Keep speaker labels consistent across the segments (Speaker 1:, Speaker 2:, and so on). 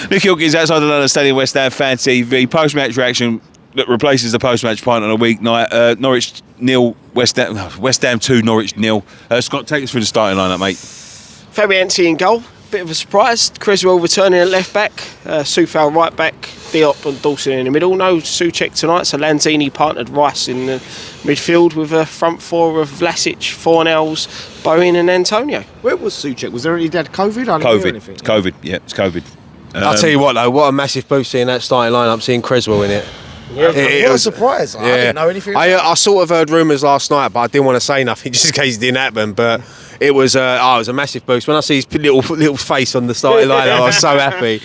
Speaker 1: Mick Hawkins outside the London Stadium, West Ham Fan TV. Post-match reaction that replaces the post-match pint on a weeknight. Norwich 0, West Ham 2, Norwich 0. Scott, take us through the starting lineup, mate.
Speaker 2: Fabianski in goal. Bit of a surprise. Creswell returning at left back. Soufal right back. Diop and Dawson in the middle. No Souček tonight, so Lanzini partnered Rice in the midfield with a front four of Vlasic, Fornells, Bowen and Antonio.
Speaker 3: Where was Souček? Was there any dead COVID? I didn't hear anything.
Speaker 1: It's COVID. Yeah, it's COVID.
Speaker 4: I'll tell you what though, what a massive boost seeing that starting lineup, seeing Creswell in it.
Speaker 3: Yeah, it was a surprise. I didn't know anything.
Speaker 4: I sort of heard rumours last night, but I didn't want to say nothing just in case it didn't happen. But it was a massive boost. When I see his little face on the starting lineup, I was so happy.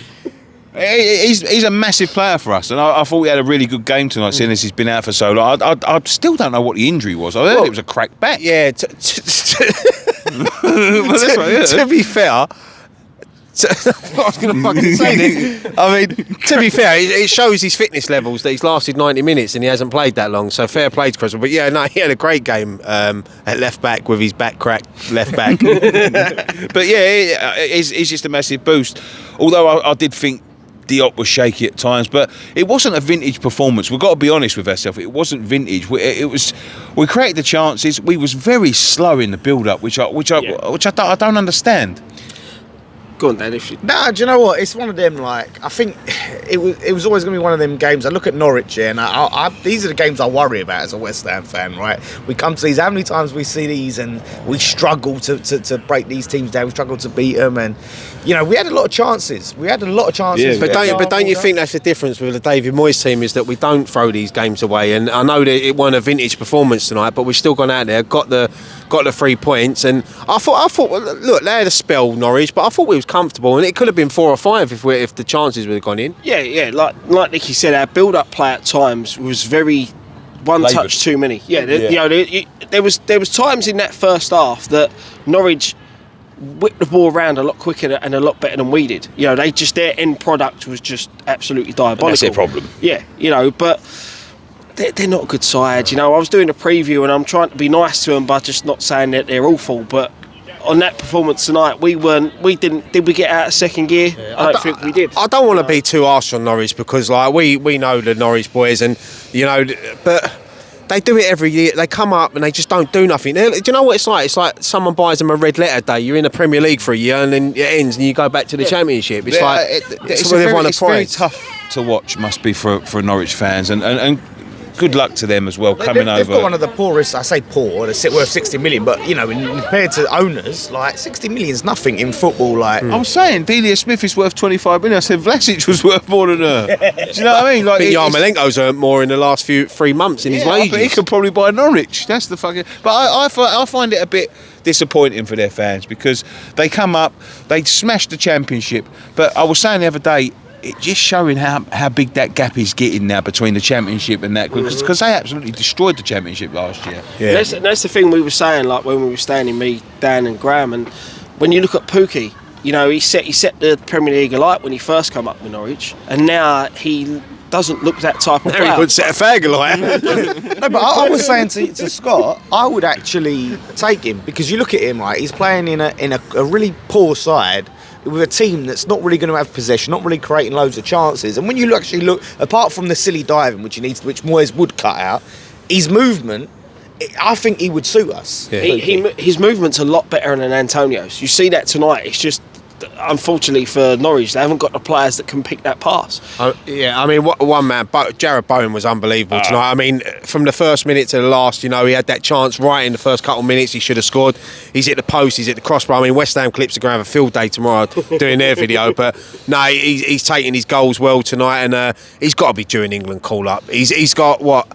Speaker 1: He's a massive player for us, and I thought he had a really good game tonight, seeing as he's been out for so long. I still don't know what the injury was. I heard it was a cracked back.
Speaker 4: Yeah. To be fair. What I was going to fucking say then. I mean, to be fair, it shows his fitness levels that he's lasted 90 minutes and he hasn't played that long. So fair play to Creswell. But yeah, no, he had a great game at left back with his back cracked left back.
Speaker 1: But yeah, it's just a massive boost. Although I did think Diop was shaky at times, but it wasn't a vintage performance. We've got to be honest with ourselves. It wasn't vintage. We created the chances. We was very slow in the build-up, which I don't understand.
Speaker 2: Go on, Dan.
Speaker 3: Nah, do you know what? It's one of them. Like, I think it was always going to be one of them games. I look at Norwich here, and these are the games I worry about as a West Ham fan. Right? We come to these. How many times we see these, and we struggle to break these teams down. We struggle to beat them, and we had a lot of chances. Yeah,
Speaker 4: but don't you think that's the difference with the David Moyes team is that we don't throw these games away? And I know that it wasn't a vintage performance tonight, but we've still gone out there, got the 3 points, and I thought, look, they had a spell, Norwich, but I thought we was comfortable, and it could have been 4 or 5 if the chances would have gone in.
Speaker 2: Yeah, like Nicky said, our build-up play at times was very one touch too many. Yeah, there was times in that first half that Norwich whipped the ball around a lot quicker and a lot better than we did. Their end product was just absolutely diabolical.
Speaker 1: And that's their problem.
Speaker 2: Yeah, but they're not a good side. I was doing a preview and I'm trying to be nice to them, but just not saying that they're awful. But on that performance tonight, did we get out of second gear? Yeah, I don't think we did.
Speaker 4: I don't want to be too harsh on Norwich because we know the Norwich boys, and but they do it every year. They come up and they just don't do nothing. Do you know what it's like? It's like someone buys them a red letter day. You're in the Premier League for a year and then it ends and you go back to the Championship. It's
Speaker 1: it's very tough to watch. Must be for Norwich fans and. Good luck to them as well coming over.
Speaker 3: They've got one of the poorest. I say poor. They're worth 60 million, but compared to owners, like 60 million is nothing in football. Like
Speaker 1: I'm saying, Delia Smith is worth 25 million. I said Vlasic was worth more than her. Do you know what I mean? Like
Speaker 4: Yarmolenko's earned more in the last 3 months in his wages.
Speaker 1: But he could probably buy Norwich. That's the fucking. But I find it a bit disappointing for their fans because they come up, they smash the Championship. But I was saying the other day, it's just showing how big that gap is getting now between the Championship and that, because they absolutely destroyed the Championship last year.
Speaker 2: Yeah. That's the thing we were saying, like when we were standing, me, Dan and Graham, and when you look at Pookie, he set the Premier League alight when he first came up with Norwich, and now he doesn't look that type of player.
Speaker 4: He would set a fag alight.
Speaker 3: No, but I was saying to Scott, I would actually take him because you look at him, right? He's playing in a really poor side with a team that's not really going to have possession, not really creating loads of chances. And when you actually look, apart from the silly diving, which Moyes would cut out, his movement, I think he would suit us.
Speaker 2: Yeah. His movement's a lot better than Antonio's. You see that tonight. It's just, unfortunately for Norwich, they haven't got the players that can pick that pass.
Speaker 4: One man, Jared Bowen was unbelievable tonight. I mean, from the first minute to the last, he had that chance right in the first couple of minutes. He should have scored. He's hit the post, he's hit the crossbar. I mean, West Ham Clips are going to have a field day tomorrow doing their video. But no, he's taking his goals well tonight, and he's got to be due an England call up. He's got what?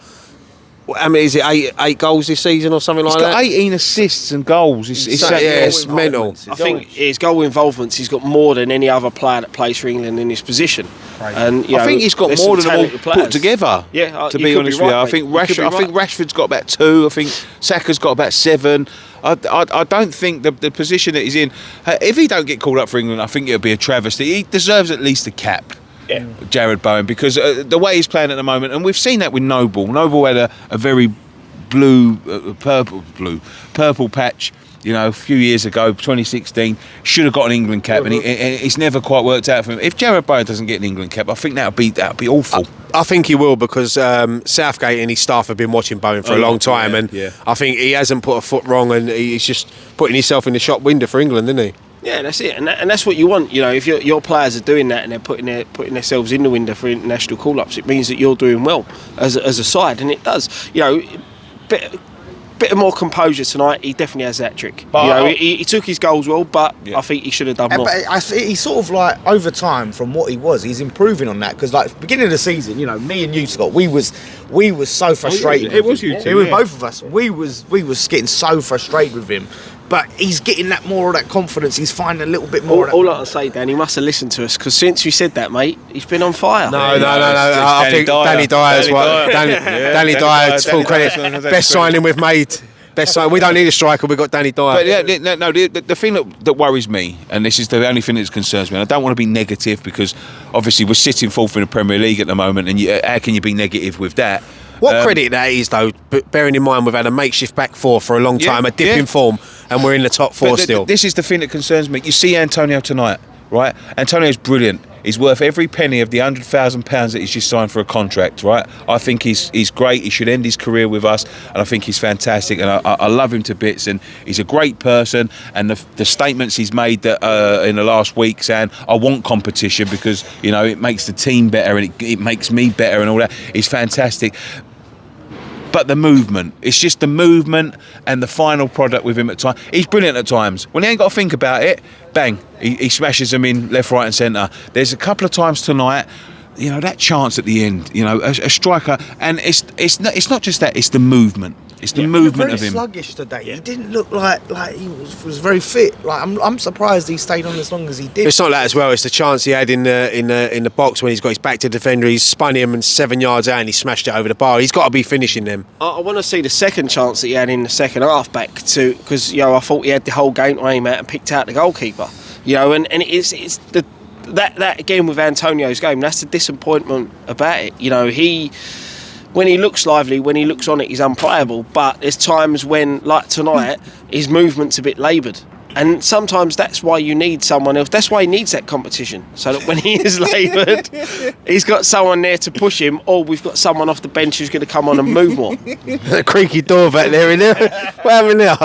Speaker 4: I mean, is it eight goals this season or something like that?
Speaker 1: He's got 18 assists and goals.
Speaker 4: It's mental.
Speaker 2: I think his goal involvements, he's got more than any other player that plays for England in his position.
Speaker 1: Right. And I think he's got more than them all put together.
Speaker 2: Yeah,
Speaker 1: to be honest with you, I think Rashford's got about 2. I think Saka's got about 7. I don't think the position that he's in. If he don't get called up for England, I think it'll be a travesty. He deserves at least a cap. Yeah. Jared Bowen, because the way he's playing at the moment, and we've seen that with Noble. Noble had a very purple patch You know, a few years ago, 2016, should have got an England cap, and it's never quite worked out for him. If Jarrod Bowen doesn't get an England cap, I think that'd be awful.
Speaker 4: I think he will, because Southgate and his staff have been watching Bowen for a long time, and I think he hasn't put a foot wrong, and he's just putting himself in the shop window for England, isn't he?
Speaker 2: Yeah, that's it, and that's what you want. You know, if your players are doing that and they're putting themselves in the window for international call-ups, it means that you're doing well as a side, and it does. You know, bit of more composure tonight. He definitely has that trick. But you know, he took his goals well, but I think he should have done more.
Speaker 3: But he's sort of like, over time from what he was, he's improving on that. Because like beginning of the season, you know, me and you, Scott, we was so frustrated.
Speaker 1: It was you two.
Speaker 3: It was both of us. We was getting so frustrated with him. But he's getting that more of that confidence. He's finding a little bit more.
Speaker 2: All I can say, Dan, he must have listened to us, because since you said that, mate, he's been on fire.
Speaker 4: No. I think Danny Dyer's Danny Dyer's full credit. Best signing we've made. Best signing. We don't need a striker. We've got Danny Dyer.
Speaker 1: But the thing that worries me, and this is the only thing that concerns me, and I don't want to be negative, because obviously we're sitting fourth in the Premier League at the moment, and how can you be negative with that?
Speaker 4: What credit that is, though, bearing in mind we've had a makeshift back four for a long time, a dip in form, and we're in the top four still.
Speaker 1: This is the thing that concerns me. You see Antonio tonight, right? Antonio's brilliant. He's worth every penny of the £100,000 that he's just signed for a contract, right? I think he's great. He should end his career with us, and I think he's fantastic, and I love him to bits, and he's a great person. And the statements he's made that in the last week, saying I want competition because, you know, it makes the team better and it makes me better and all that, is fantastic. But the movement, it's just the movement and the final product with him at times. He's brilliant at times. When he ain't got to think about it, bang, he smashes them in left, right and centre. There's a couple of times tonight, you know, that chance at the end, you know, a striker, and it's not just that, it's the movement. It's the movement of him.
Speaker 3: Sluggish today. He didn't look like he was very fit. Like I'm surprised he stayed on as long as he did.
Speaker 4: It's not that as well. It's the chance he had in the box when he's got his back to the defender. He's spun him and 7 yards out, and he smashed it over the bar. He's got to be finishing them. I
Speaker 2: want to see the second chance that he had in the second half back to, because, you know, I thought he had the whole game to aim at and picked out the goalkeeper. You know, and it's the that again with Antonio's game. That's the disappointment about it. You know, when he looks lively, when he looks on it, he's unplayable. But there's times when, like tonight, his movement's a bit laboured. And sometimes that's why you need someone else. That's why he needs that competition. So that when he is laboured, he's got someone there to push him, or we've got someone off the bench who's going to come on and move more.
Speaker 4: The creaky door back there, isn't it? What happened there?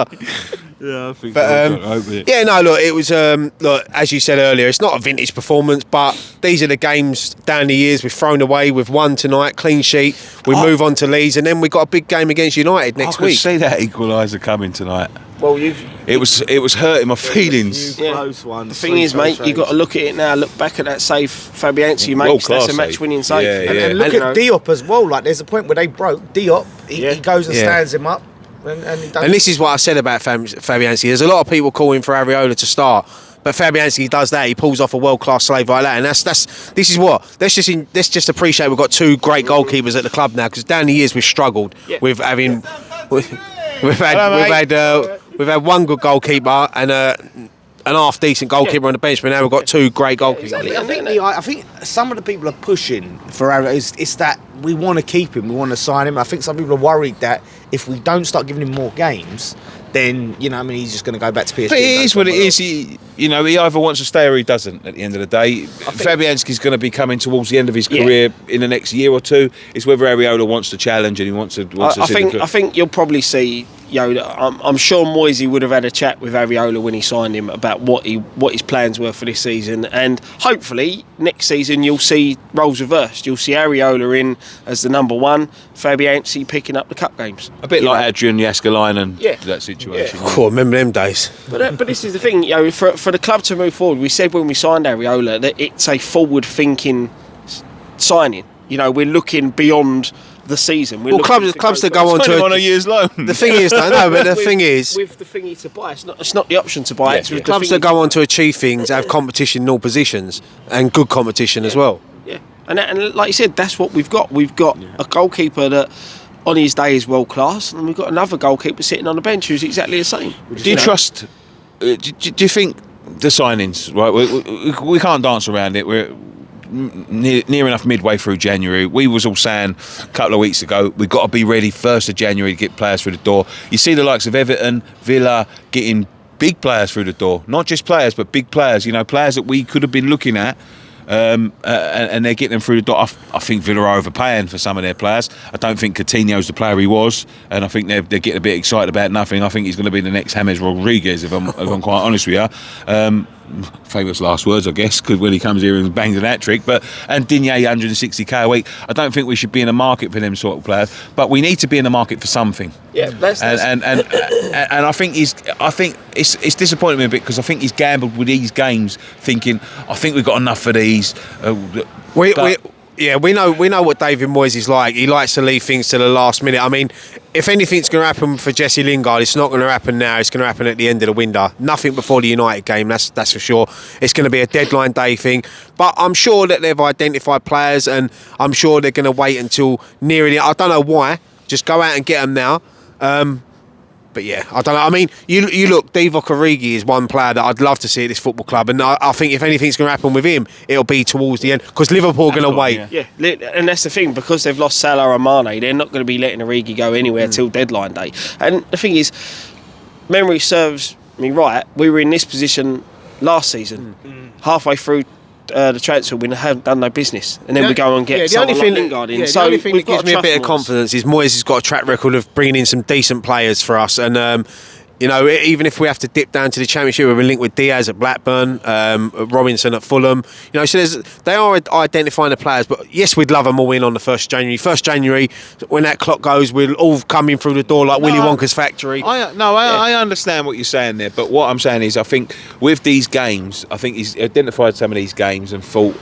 Speaker 1: Yeah, I think.
Speaker 4: But, yeah, no, look, it was look, as you said earlier, it's not a vintage performance, but these are the games down the years we've thrown away. We've won tonight, clean sheet. We move on to Leeds, and then we've got a big game against United next week.
Speaker 1: I could see that equaliser coming tonight.
Speaker 2: Well,
Speaker 1: it was hurting my feelings.
Speaker 3: Close ones.
Speaker 2: The thing is, mate, you've got to look at it now. Look back at that save Fabianski makes. That's a match-winning save.
Speaker 1: Yeah.
Speaker 3: And look at Diop as well. Like, there's a point where they broke Diop. He goes and stands him up. And
Speaker 4: this is what I said about Fabianski. There's a lot of people calling for Areola to start, but Fabianski does that. He pulls off a world-class save like that, and this is what. Let's just appreciate we've got two great goalkeepers at the club now, because down the years we've struggled with having. We've had one good goalkeeper and an half decent goalkeeper on the bench, but now we've got two great goalkeepers.
Speaker 3: I think some of the people are pushing for Areola. It's that we want to keep him, we want to sign him. I think some people are worried that if we don't start giving him more games, then, you know, I mean, he's just going to go back to PSG.
Speaker 1: But it is what it is. He either wants to stay or he doesn't. At the end of the day, Fabianski's going to be coming towards the end of his career in the next year or two. It's whether Areola wants to challenge and he wants to.
Speaker 2: I think you'll probably see. You know, I'm sure Moisey would have had a chat with Areola when he signed him about what his plans were for this season, and hopefully next season you'll see roles reversed. You'll see Areola in as the number one, Fabianski picking up the cup games.
Speaker 1: A bit like Adrian Jaskalainen, that situation.
Speaker 4: Yeah. Cool, remember them days.
Speaker 2: But this is the thing, you know, for the club to move forward, we said when we signed Areola that it's a forward-thinking signing. You know, we're looking beyond the season.
Speaker 4: Clubs that go on
Speaker 1: a year's loan.
Speaker 4: The thing is, the thing is,
Speaker 2: with the thingy to buy, it's not the option to buy. It's with
Speaker 4: clubs that go on to achieve things have competition in all positions and good competition as well.
Speaker 2: Yeah, and like you said, that's what we've got. We've got a goalkeeper that on his day is world class, and we've got another goalkeeper sitting on the bench who's exactly the same.
Speaker 1: Do you trust? Do you think the signings? Right, we can't dance around it. near enough midway through January. We was all saying a couple of weeks ago, we've got to be ready 1st of January to get players through the door. You see the likes of Everton, Villa getting big players through the door. Not just players, but big players. You know, players that we could have been looking at. And they're getting them through the door. I think Villa are overpaying for some of their players. I don't think Coutinho's the player he was, and I think they're getting a bit excited about nothing. I think he's going to be the next James Rodriguez, if I'm quite honest with you. Famous last words, I guess, because when he comes here and bangs an hat-trick. And Digne 160k a week. I don't think we should be in a market for them sort of players, but we need to be in the market for something.
Speaker 2: Yeah,
Speaker 1: and I think it's disappointed me a bit because I think he's gambled with these games, thinking I think we've got enough for these.
Speaker 4: We know what David Moyes is like. He likes to leave things to the last minute. I mean, if anything's going to happen for Jesse Lingard, it's not going to happen now. It's going to happen at the end of the window. Nothing before the United game, that's for sure. It's going to be a deadline day thing. But I'm sure that they've identified players, and I'm sure they're going to wait until nearing it. I don't know why. Just go out and get them now. But yeah, I don't know. I mean, you look, Divock Origi is one player that I'd love to see at this football club, and I think if anything's going to happen with him, it'll be towards the end, because Liverpool are going to wait.
Speaker 2: Yeah, and that's the thing, because they've lost Salah and Mane, they're not going to be letting Origi go anywhere till deadline day. And the thing is, memory serves me right, we were in this position last season, halfway through the transfer window, haven't done no business, and then we go and get someone like Lingard in.
Speaker 4: The only thing that gives me a bit of confidence is Moyes has got a track record of bringing in some decent players for us, and you know, even if we have to dip down to the Championship, we're linked with Diaz at Blackburn, Robinson at Fulham. You know, so they are identifying the players. But yes, we'd love them all in on the 1st of January. 1st January, when that clock goes, we'll all come in through the door like Willy Wonka's factory.
Speaker 1: I understand what you're saying there, but what I'm saying is, I think with these games, I think he's identified some of these games and thought,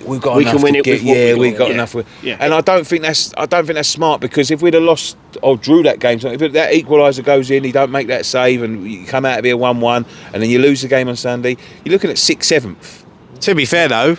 Speaker 1: we've got enough
Speaker 2: can win
Speaker 1: to
Speaker 2: it
Speaker 1: get.
Speaker 2: with
Speaker 1: We've got enough. And I don't think that's smart, because if we'd have lost or drew that game, if that equaliser goes in, he don't make that save, and you come out of here 1-1, and then you lose the game on Sunday, you're looking at 6th, 7th.
Speaker 4: To be fair though,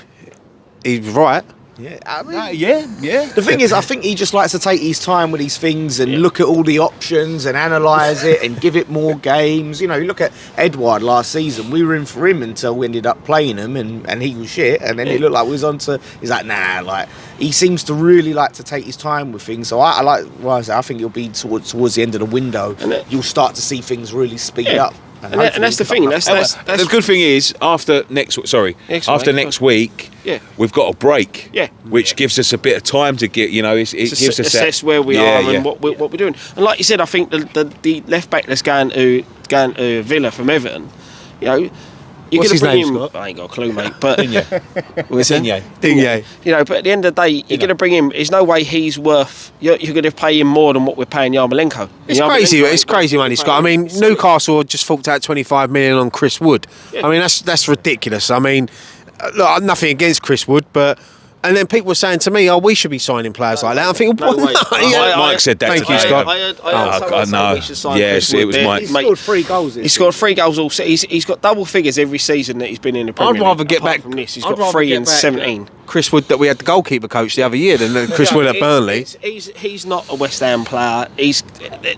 Speaker 4: he's right.
Speaker 3: Yeah, I mean,
Speaker 1: yeah.
Speaker 3: The thing is, I think he just likes to take his time with these things and look at all the options and analyse it and give it more games. You know, you look at Edouard last season, we were in for him until we ended up playing him, and he was shit, and then it looked like we was on to, he's like, nah, like, he seems to really like to take his time with things. So I like, well, I think it'll be towards the end of the window, you'll start to see things really speed up.
Speaker 2: And that's the thing. That's
Speaker 1: the good thing is, after next week, we've got a break, which gives us a bit of time to get, you know, it gives us
Speaker 2: assess where we are and what we're doing. And like you said, I think the left back that's going to Villa from Everton, you know, you're going to bring him. Scott? I ain't got a clue, mate. But
Speaker 1: Digne.
Speaker 2: You know, but at the end of the day, you're going to bring him. There's no way he's worth. You're going to pay him more than what we're paying Yarmolenko.
Speaker 4: It's crazy. It's crazy money, Scott. I mean, Newcastle just forked out 25 million on Chris Wood. I mean, that's ridiculous. I mean, look, nothing against Chris Wood, but. And then people were saying to me, "Oh, we should be signing players like that." I'm thinking,
Speaker 1: Mike said that.
Speaker 4: Thank you, Scott.
Speaker 2: I know.
Speaker 1: Yes, it was Mike.
Speaker 3: He scored 3 goals.
Speaker 2: He's scored 3 goals all season. He's got double figures every season that he's been in the Premier League.
Speaker 4: I'd rather get back
Speaker 2: from this. He's got 3 in 17.
Speaker 4: Chris Wood, that we had the goalkeeper coach the other year than Chris Wood at Burnley.
Speaker 2: He's not a West Ham player.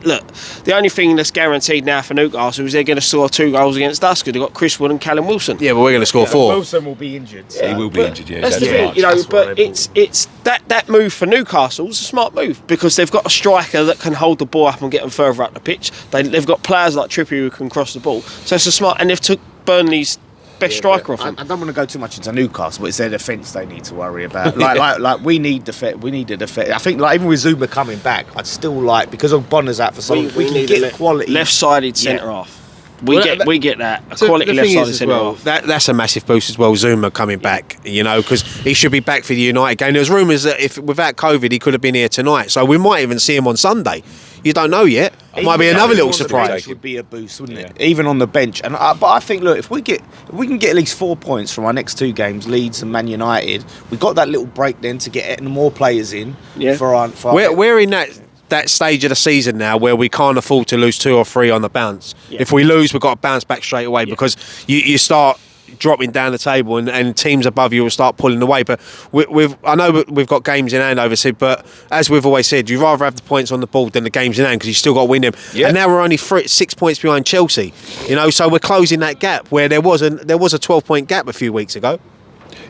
Speaker 2: Look, the only thing that's guaranteed now for Newcastle is they're going to score 2 goals against us because they've got Chris Wood and Callum Wilson.
Speaker 4: Yeah, but we're going to score 4.
Speaker 3: Wilson will be injured.
Speaker 1: So. He will be injured. Yeah,
Speaker 2: that's the thing, you know. But it's that move for Newcastle is a smart move because they've got a striker that can hold the ball up and get them further up the pitch. They've got players like Trippier who can cross the ball. So it's a smart, and they've took Burnley's best striker off him.
Speaker 3: I don't want to go too much into Newcastle, but it's their defence they need to worry about. Like we need defence. We need a defence. I think like even with Zuma coming back, I'd still like, because of Bonner's out for so long, we can get quality
Speaker 2: left-sided centre half. We get that a quality left-sided centre half.
Speaker 4: That's a massive boost as well. Zuma coming back, you know, because he should be back for the United game. There's rumours that if without COVID he could have been here tonight, so we might even see him on Sunday. You don't know yet. It might be another little surprise.
Speaker 3: Would be a boost, wouldn't it? Even on the bench. And but I think, look, if we can get at least 4 points from our next 2 games, Leeds and Man United, we've got that little break then to get more players in. Yeah.
Speaker 4: We're in that stage of the season now where we can't afford to lose 2 or 3 on the bounce. Yeah. If we lose, we've got to bounce back straight away because you start dropping down the table and teams above you will start pulling away. But I know we've got games in hand overseas, but as we've always said, you'd rather have the points on the board than the games in hand because you still got to win them. Yep. And now we're only 6 points behind Chelsea, you know, so we're closing that gap where there was a 12-point gap a few weeks ago.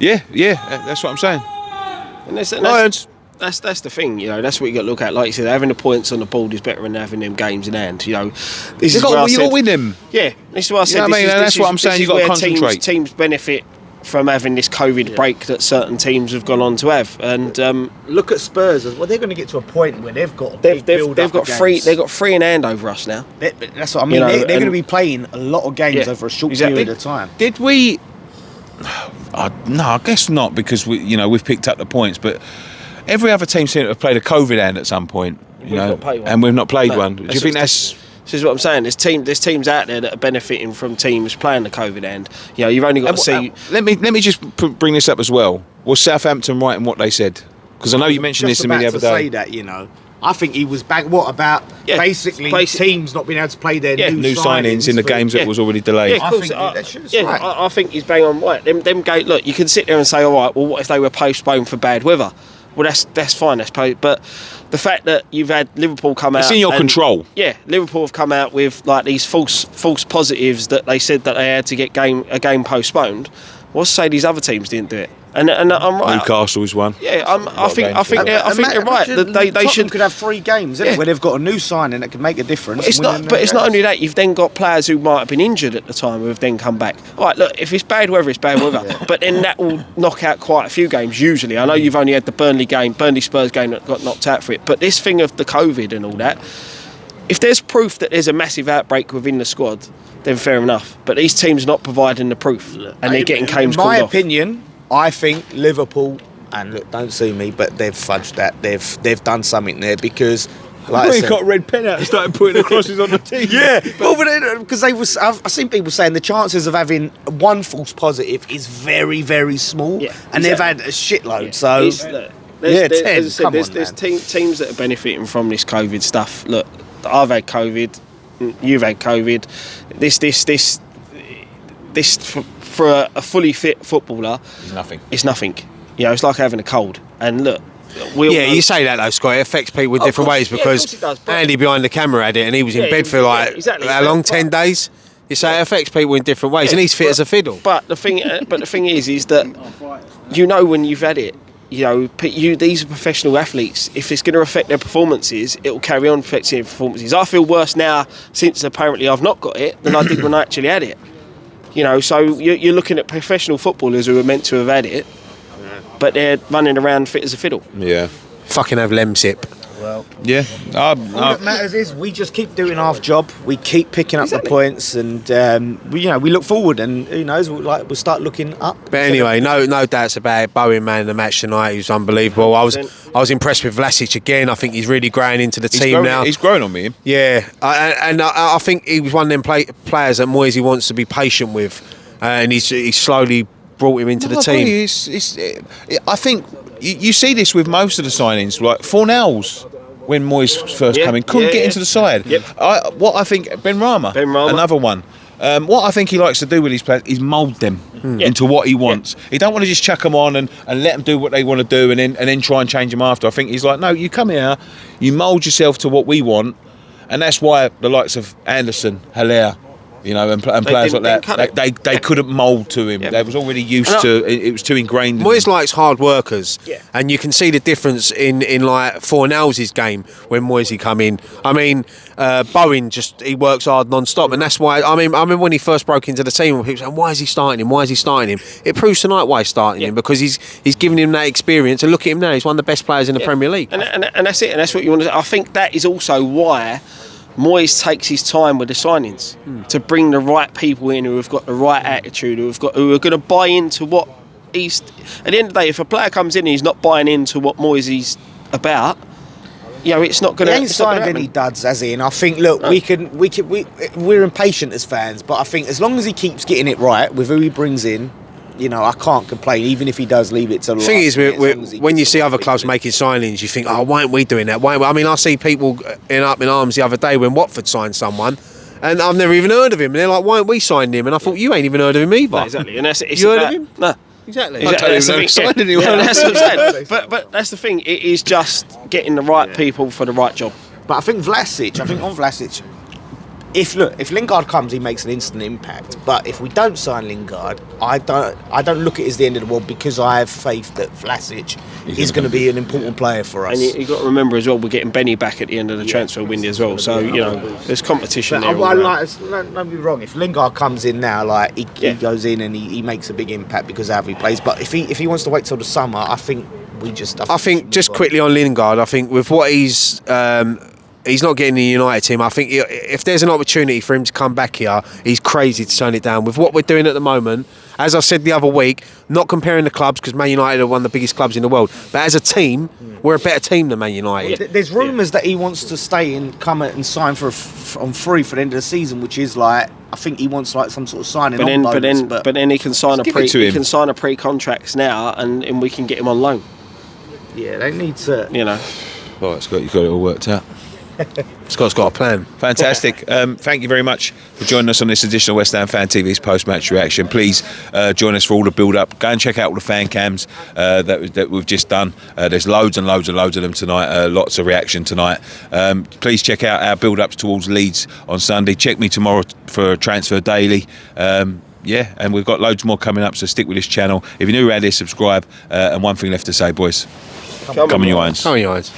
Speaker 1: Yeah, that's what I'm saying.
Speaker 2: And
Speaker 1: Lions.
Speaker 2: That's the thing, you know. That's what you got to look at. Like you said, having the points on the board is better than having them games in hand. You know, this is where I
Speaker 1: You got
Speaker 2: said,
Speaker 1: to win them.
Speaker 2: Yeah, this is what I said.
Speaker 1: You know what I mean? That's what I'm saying. You got to concentrate.
Speaker 2: Teams benefit from having this COVID break that certain teams have gone on to have. And
Speaker 3: look at Spurs as well. They're going to get to a point where they've got
Speaker 2: they've got three in hand over us now.
Speaker 3: That's what I mean.
Speaker 2: You know,
Speaker 3: they're going to be playing a lot of games over a short period of time.
Speaker 1: Did we? No, I guess not, because we've picked up the points, but every other team seems to have played a COVID hand at some point, and we've not played one. Do you think that's?
Speaker 2: This is what I'm saying. There's teams out there that are benefiting from teams playing the COVID hand. You know, you've only got to see.
Speaker 1: Let me just bring this up as well. Was Southampton right in what they said? Because I know you mentioned this to me the other day.
Speaker 3: Say that, I think he was back. What about basically teams not being able to play their new signings
Speaker 1: in the games that was already delayed?
Speaker 2: Yeah, of course. I think he's bang on right. Them games. Look, you can sit there and say, all right, well, what if they were postponed for bad weather? Well, that's fine. But the fact that you've had Liverpool come out,
Speaker 1: it's in your control.
Speaker 2: Yeah, Liverpool have come out with like these false positives that they said that they had to get a game postponed. What's to say these other teams didn't do it? And I'm right.
Speaker 1: Newcastle is one.
Speaker 2: Yeah, I think they're right. They should
Speaker 3: could have 3 games where they've got a new signing that can make a difference.
Speaker 2: It's not only that. You've then got players who might have been injured at the time who have then come back. All right, look, if it's bad weather, it's bad weather. But then that will knock out quite a few games. Usually, I know you've only had the Burnley Spurs game that got knocked out for it. But this thing of the COVID and all that, if there's proof that there's a massive outbreak within the squad, then fair enough. But these teams are not providing the proof, and they're getting games called off.
Speaker 3: In my opinion, I think Liverpool, and look, don't sue me, but they've fudged that. They've done something there because, like I said,
Speaker 1: got a red pen out and started putting the crosses on the team.
Speaker 3: Yeah, because I've seen people saying the chances of having one false positive is very, very small, and they've had a shitload. Yeah. So
Speaker 2: there's teams that are benefiting from this COVID stuff. Look, I've had COVID, you've had COVID. This for a fully fit footballer, it's nothing. You know, it's like having a cold. And look,
Speaker 4: you say that though, Scott. It affects people in different ways because Andy behind the camera had it, and he was in bed for how long? 10 days. You say it affects people in different ways, and he's fit as a fiddle.
Speaker 2: But the thing is that when you've had it. These are professional athletes. If it's going to affect their performances, it will carry on affecting their performances. I feel worse now since apparently I've not got it than I did when I actually had it. So you're looking at professional footballers who are meant to have had it, but they're running around fit as a fiddle.
Speaker 1: Yeah.
Speaker 4: Fucking have Lemsip.
Speaker 3: Well,
Speaker 1: yeah.
Speaker 3: All that matters is we just keep doing our job. We keep picking up the points, and we look forward. And who knows? We'll start looking up.
Speaker 4: But anyway, no doubts about it. Bowen man of the match tonight. He was unbelievable. I was impressed with Vlasic again. I think he's really growing into the team now.
Speaker 1: He's growing on me.
Speaker 4: Yeah, I think he was one of them players that Moisey wants to be patient with, and he's slowly brought him into the team.
Speaker 1: I think you see this with most of the signings, like Fornells. When Moyes first came in, couldn't get into the side.
Speaker 2: Yep.
Speaker 1: I think Benrahma, another one. What I think he likes to do with his players is mould them into what he wants. He don't want to just chuck them on and let them do what they want to do and then try and change them after. I think he's like, no, you come here, you mould yourself to what we want, and that's why the likes of Anderson, Haller, and players like that, they couldn't mould to him. They was already used to it. Was too ingrained.
Speaker 4: Moyes likes hard workers, and you can see the difference in like Fornells' game when Moyes come in. I mean, Bowen he works hard non-stop, and that's why. I remember when he first broke into the team, people saying, "Why is he starting him? Why is he starting him?" It proves tonight why he's starting him, because he's giving him that experience. And look at him now; he's one of the best players in the Premier League.
Speaker 2: And that's it. And that's what you want to. I think that is also why Moyes takes his time with the signings to bring the right people in who have got the right attitude, who are going to buy into what he's. At the end of the day, if a player comes in and he's not buying into what Moyes is about, it's not going to.
Speaker 3: He ain't signed any duds, has he? And I think, look, we're impatient as fans, but I think as long as he keeps getting it right with who he brings in, I can't complain, even if he does leave it to the last.
Speaker 4: The thing is, when you see other clubs making signings, you think, why aren't we doing that? I see people up in arms the other day when Watford signed someone, and I've never even heard of him. And they're like, why aren't we signing him? And I thought, you ain't even heard of him either.
Speaker 2: No, exactly. And
Speaker 4: you heard of him?
Speaker 2: No.
Speaker 4: Exactly.
Speaker 2: That's what I'm saying. But that's the thing. It is just getting the right people for the right job.
Speaker 3: But I think on Vlasic, if Lingard comes, he makes an instant impact. But if we don't sign Lingard, I don't look at it as the end of the world, because I have faith that Vlasic is going to be an important player for us.
Speaker 2: And you got to remember as well, we're getting Benny back at the end of the transfer window as well. So there's competition there.
Speaker 3: Don't be wrong. If Lingard comes in now, like he goes in and he makes a big impact because of how he plays. But if he wants to wait till the summer, I think just
Speaker 4: quickly on Lingard, I think with what he's not getting the United team. I think if there's an opportunity for him to come back here, he's crazy to turn it down. With what we're doing at the moment, as I said the other week, not comparing the clubs, because Man United are one of the biggest clubs in the world, but as a team, we're a better team than Man United.
Speaker 3: There's rumours that he wants to stay and come and sign on free for the end of the season, which is like, I think he wants like some sort of signing bonus.
Speaker 2: But then he can sign a pre-contracts now, and we can get him on loan.
Speaker 3: Yeah, they need to.
Speaker 1: Well, you've got it all worked out.
Speaker 4: Scott's got a plan.
Speaker 1: Fantastic. Thank you very much for joining us on this edition of West Ham Fan TV's post-match reaction. Please join us for all the build-up. Go and check out all the fan cams that we've just done. There's loads and loads and loads of them tonight. Lots of reaction tonight. Please check out our build-ups towards Leeds on Sunday. Check me tomorrow for Transfer Daily. And we've got loads more coming up, so stick with this channel. If you're new around here, subscribe. And one thing left to say, boys. Come on, you irons.
Speaker 4: Come on, you irons.